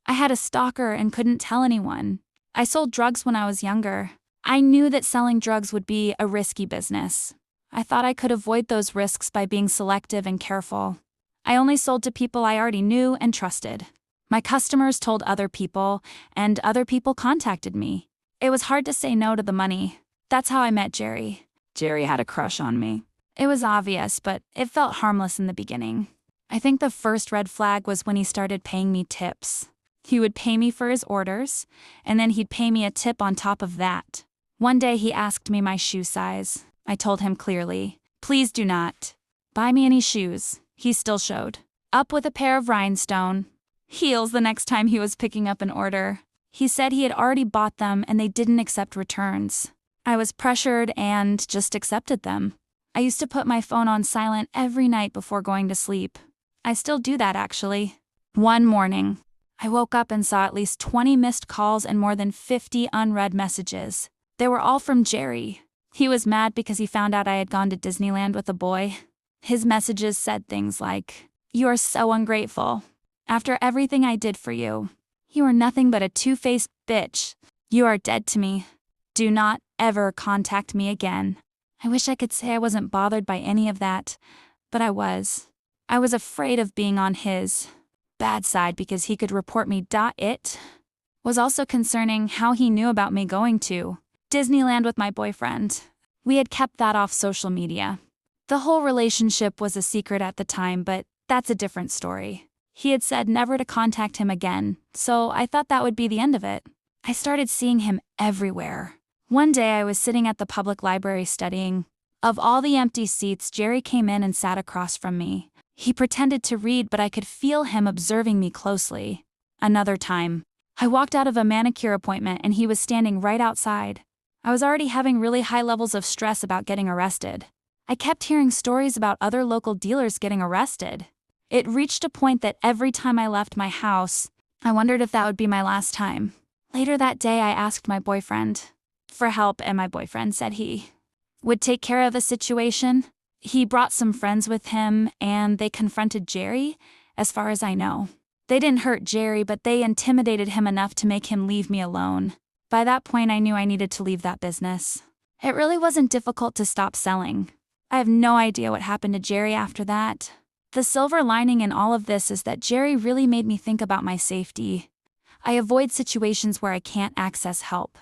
I had a stalker and couldn't tell anyone. I sold drugs when I was younger. I knew that selling drugs would be a risky business. I thought I could avoid those risks by being selective and careful. I only sold to people I already knew and trusted. My customers told other people, and other people contacted me. It was hard to say no to the money. That's how I met Jerry. Jerry had a crush on me. It was obvious, but it felt harmless in the beginning. I think the first red flag was when he started paying me tips. He would pay me for his orders, and then he'd pay me a tip on top of that. One day he asked me my shoe size. I told him clearly, "Please do not buy me any shoes." He still showed up with a pair of rhinestone heels the next time he was picking up an order. He said he had already bought them and they didn't accept returns. I was pressured and just accepted them. I used to put my phone on silent every night before going to sleep. I still do that actually. One morning, I woke up and saw at least 20 missed calls and more than 50 unread messages. They were all from Jerry. He was mad because he found out I had gone to Disneyland with a boy. His messages said things like, "You are so ungrateful. After everything I did for you, you are nothing but a two-faced bitch. You are dead to me. Do not ever contact me again." I wish I could say I wasn't bothered by any of that, but I was. I was afraid of being on his bad side because he could report me. It was also concerning how he knew about me going to Disneyland with my boyfriend. We had kept that off social media. The whole relationship was a secret at the time, but that's a different story. He had said never to contact him again, so I thought that would be the end of it. I started seeing him everywhere. One day I was sitting at the public library studying. Of all the empty seats, Jerry came in and sat across from me. He pretended to read, but I could feel him observing me closely. Another time, I walked out of a manicure appointment and he was standing right outside. I was already having really high levels of stress about getting arrested. I kept hearing stories about other local dealers getting arrested. It reached a point that every time I left my house, I wondered if that would be my last time. Later that day, I asked my boyfriend for help, and my boyfriend said he would take care of the situation. He brought some friends with him, and they confronted Jerry, as far as I know. They didn't hurt Jerry, but they intimidated him enough to make him leave me alone. By that point, I knew I needed to leave that business. It really wasn't difficult to stop selling. I have no idea what happened to Jerry after that. The silver lining in all of this is that Jerry really made me think about my safety. I avoid situations where I can't access help.